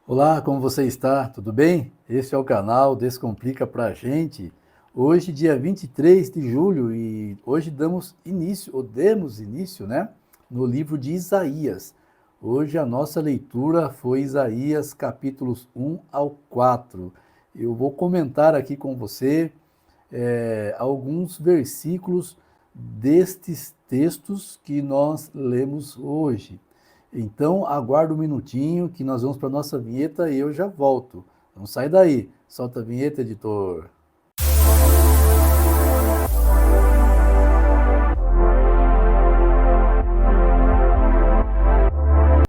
Olá, como você está? Tudo bem? Este é o canal Descomplica Pra Gente. Hoje, dia 23 de julho, e hoje demos início, né, no livro de Isaías. Hoje a nossa leitura foi Isaías capítulos 1 ao 4. Eu vou comentar aqui com você alguns versículos destes textos que nós lemos hoje. Então, aguarda um minutinho que nós vamos para a nossa vinheta e eu já volto. Não sai daí. Solta a vinheta, editor.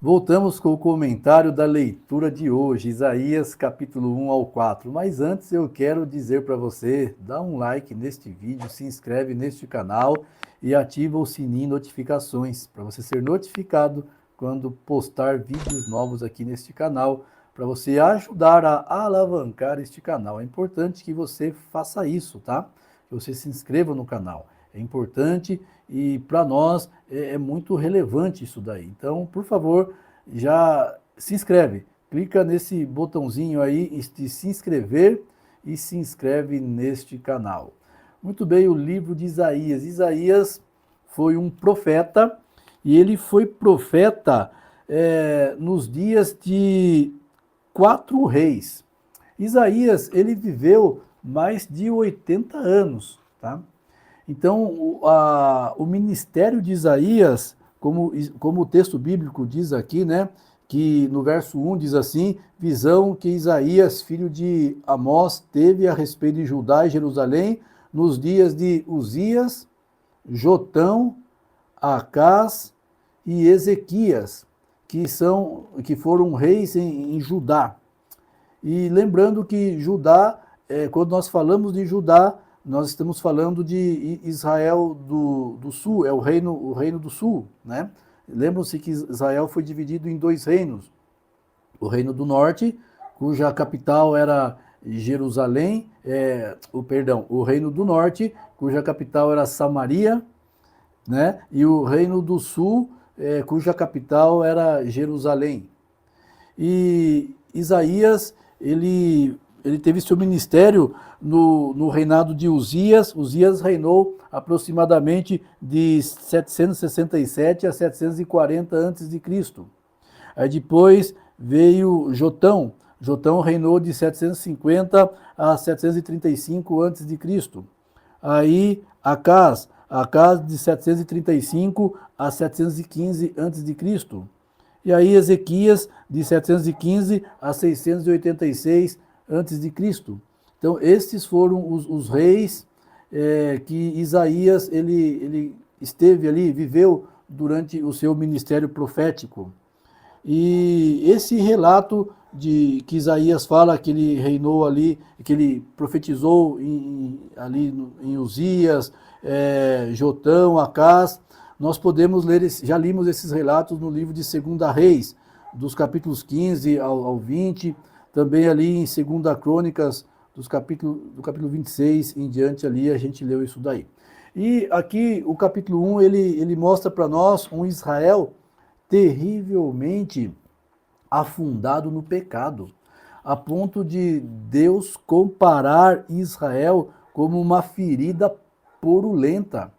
Voltamos com o comentário da leitura de hoje, Isaías capítulo 1 ao 4. Mas antes eu quero dizer para você, dá um like neste vídeo, se inscreve neste canal e ativa o sininho de notificações para você ser notificado quando postar vídeos novos aqui neste canal, para você ajudar a alavancar este canal. É importante que você faça isso, tá? Que você se inscreva no canal. É importante e para nós é muito relevante isso daí. Então, por favor, já se inscreve. Clica nesse botãozinho aí de se inscrever e se inscreve neste canal. Muito bem, o livro de Isaías. Isaías foi um profeta e ele foi profeta nos dias de 4 reis. Isaías, ele viveu mais de 80 anos, tá? Então, o ministério de Isaías, como o texto bíblico diz aqui, né, que no verso 1 diz assim, visão que Isaías, filho de Amós, teve a respeito de Judá e Jerusalém, nos dias de Uzias, Jotão, Acás e Ezequias, que foram reis em Judá. E lembrando que Judá, quando nós falamos de Judá, nós estamos falando de Israel do Sul, é o reino do Sul, né? Lembram-se que Israel foi dividido em 2 reinos. O reino do norte, cuja capital era Jerusalém, o reino do norte, cuja capital era Samaria, né? E o reino do sul, cuja capital era Jerusalém. E Isaías, ele teve seu ministério no reinado de Uzias. Uzias reinou aproximadamente de 767 a 740 a.C. Aí depois veio Jotão. Jotão reinou de 750 a 735 a.C. Aí Acás de 735 a 715 a.C. E aí Ezequias, de 715 a 686 a.C. Então, estes foram os reis que Isaías ele esteve ali, viveu durante o seu ministério profético. E esse relato de que Isaías fala que ele reinou ali, que ele profetizou ali em Uzias, Jotão, Acás, nós podemos ler, já limos esses relatos no livro de 2 Reis, dos capítulos 15 ao 20, também ali em 2 Crônicas, do capítulo 26 em diante ali, a gente leu isso daí. E aqui o capítulo 1, ele mostra para nós um Israel terrivelmente afundado no pecado, a ponto de Deus comparar Israel como uma ferida purulenta.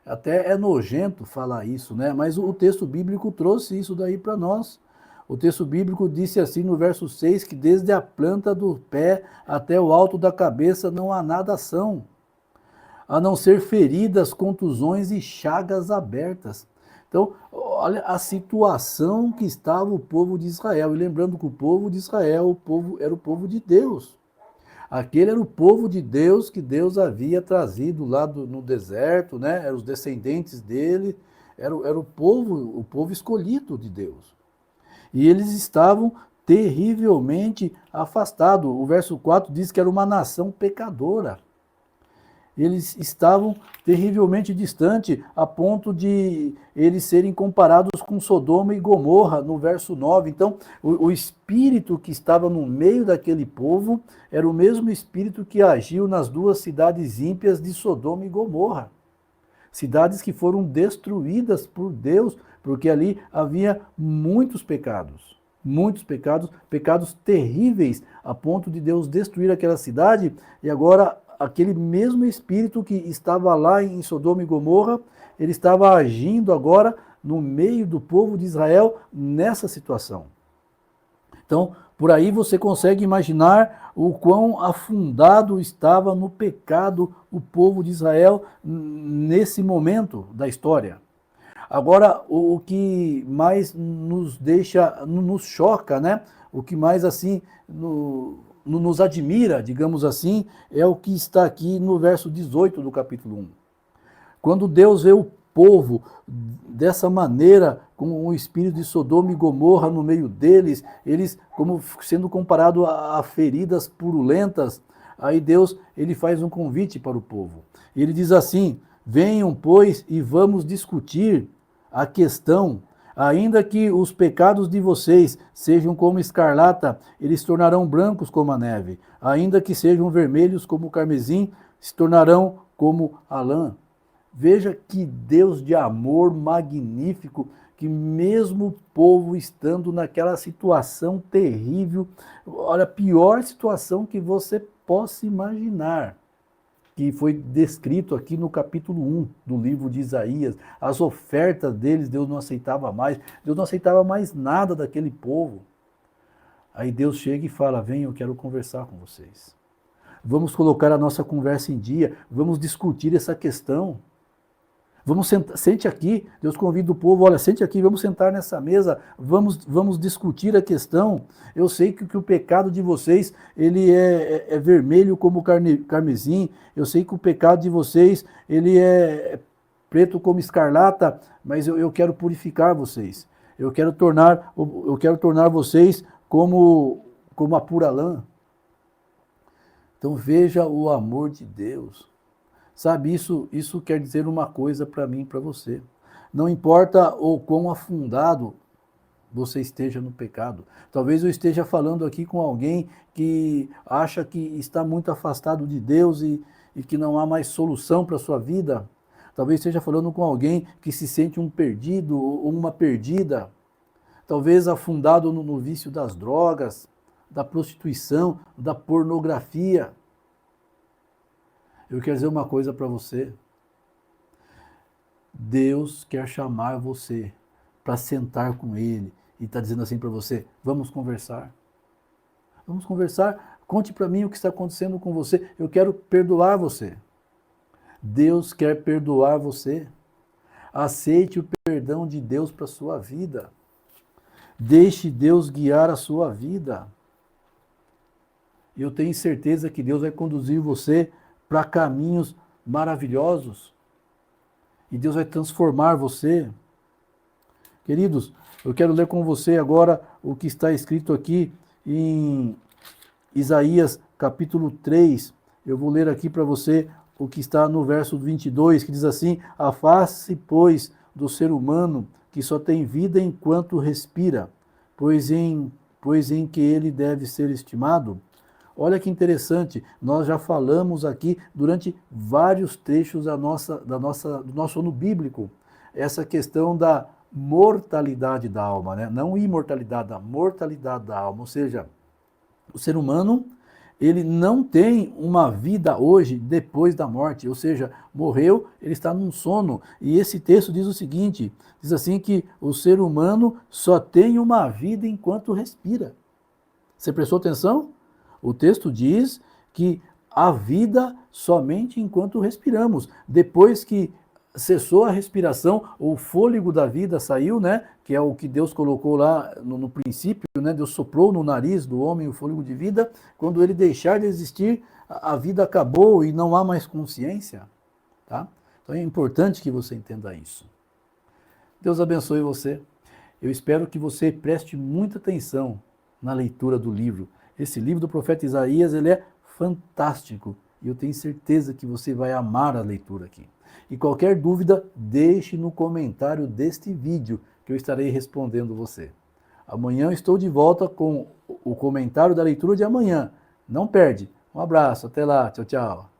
Até é nojento falar isso, né? Mas o texto bíblico trouxe isso daí para nós. O texto bíblico disse assim no verso 6, que desde a planta do pé até o alto da cabeça não há nada são, a não ser feridas, contusões e chagas abertas. Então, olha a situação que estava o povo de Israel. E lembrando que o povo de Israel era o povo de Deus. Aquele era o povo de Deus que Deus havia trazido lá no deserto, né? Eram os descendentes dele, era o povo escolhido de Deus. E eles estavam terrivelmente afastados. O verso 4 diz que era uma nação pecadora. Eles estavam terrivelmente distantes, a ponto de eles serem comparados com Sodoma e Gomorra, no verso 9. Então, o espírito que estava no meio daquele povo era o mesmo espírito que agiu nas 2 cidades ímpias de Sodoma e Gomorra. Cidades que foram destruídas por Deus, porque ali havia muitos pecados. muitos pecados, pecados terríveis, a ponto de Deus destruir aquela cidade, e agora aquele mesmo espírito que estava lá em Sodoma e Gomorra, ele estava agindo agora no meio do povo de Israel nessa situação. Então, por aí você consegue imaginar o quão afundado estava no pecado o povo de Israel nesse momento da história. Agora, o que mais nos deixa, nos choca, né? O que mais assim nos admira, digamos assim, é o que está aqui no verso 18 do capítulo 1. Quando Deus vê o povo dessa maneira, com o espírito de Sodoma e Gomorra no meio deles, eles como sendo comparado a feridas purulentas, aí Deus ele faz um convite para o povo. Ele diz assim: venham, pois, e vamos discutir a questão. Ainda que os pecados de vocês sejam como escarlata, eles se tornarão brancos como a neve. Ainda que sejam vermelhos como o carmesim, se tornarão como a lã. Veja que Deus de amor magnífico, que mesmo o povo estando naquela situação terrível, olha, a pior situação que você possa imaginar, que foi descrito aqui no capítulo 1 do livro de Isaías, as ofertas deles, Deus não aceitava mais, Deus não aceitava mais nada daquele povo. Aí Deus chega e fala: venham, eu quero conversar com vocês. Vamos colocar a nossa conversa em dia, vamos discutir essa questão. Vamos sentar, sente aqui, Deus convida o povo, olha, sente aqui, vamos sentar nessa mesa, vamos discutir a questão. Eu sei que o pecado de vocês, ele é vermelho como carmesim, eu sei que o pecado de vocês, ele é preto como escarlata, mas eu quero purificar vocês. Eu quero tornar vocês como a pura lã. Então veja o amor de Deus. Sabe, isso quer dizer uma coisa para mim e para você. Não importa o quão afundado você esteja no pecado. Talvez eu esteja falando aqui com alguém que acha que está muito afastado de Deus e que não há mais solução para a sua vida. Talvez esteja falando com alguém que se sente um perdido ou uma perdida. Talvez afundado no vício das drogas, da prostituição, da pornografia. Eu quero dizer uma coisa para você. Deus quer chamar você para sentar com Ele e está dizendo assim para você: vamos conversar. Vamos conversar. Conte para mim o que está acontecendo com você. Eu quero perdoar você. Deus quer perdoar você. Aceite o perdão de Deus para a sua vida. Deixe Deus guiar a sua vida. Eu tenho certeza que Deus vai conduzir você para caminhos maravilhosos. E Deus vai transformar você. Queridos, eu quero ler com você agora o que está escrito aqui em Isaías capítulo 3. Eu vou ler aqui para você o que está no verso 22, que diz assim: afaste, pois, do ser humano que só tem vida enquanto respira, pois em que ele deve ser estimado. Olha que interessante, nós já falamos aqui durante vários trechos do nosso ano bíblico, essa questão da mortalidade da alma, né? Não imortalidade, da mortalidade da alma, ou seja, o ser humano, ele não tem uma vida hoje depois da morte, ou seja, morreu, ele está num sono, e esse texto diz o seguinte, diz assim que o ser humano só tem uma vida enquanto respira. Você prestou atenção? O texto diz que a vida somente enquanto respiramos. Depois que cessou a respiração, o fôlego da vida saiu, né? Que é o que Deus colocou lá no princípio, né? Deus soprou no nariz do homem o fôlego de vida. Quando ele deixar de existir, a vida acabou e não há mais consciência. Tá? Então é importante que você entenda isso. Deus abençoe você. Eu espero que você preste muita atenção na leitura do livro. Esse livro do profeta Isaías, ele é fantástico. E eu tenho certeza que você vai amar a leitura aqui. E qualquer dúvida, deixe no comentário deste vídeo, que eu estarei respondendo você. Amanhã eu estou de volta com o comentário da leitura de amanhã. Não perde. Um abraço, até lá. Tchau, tchau.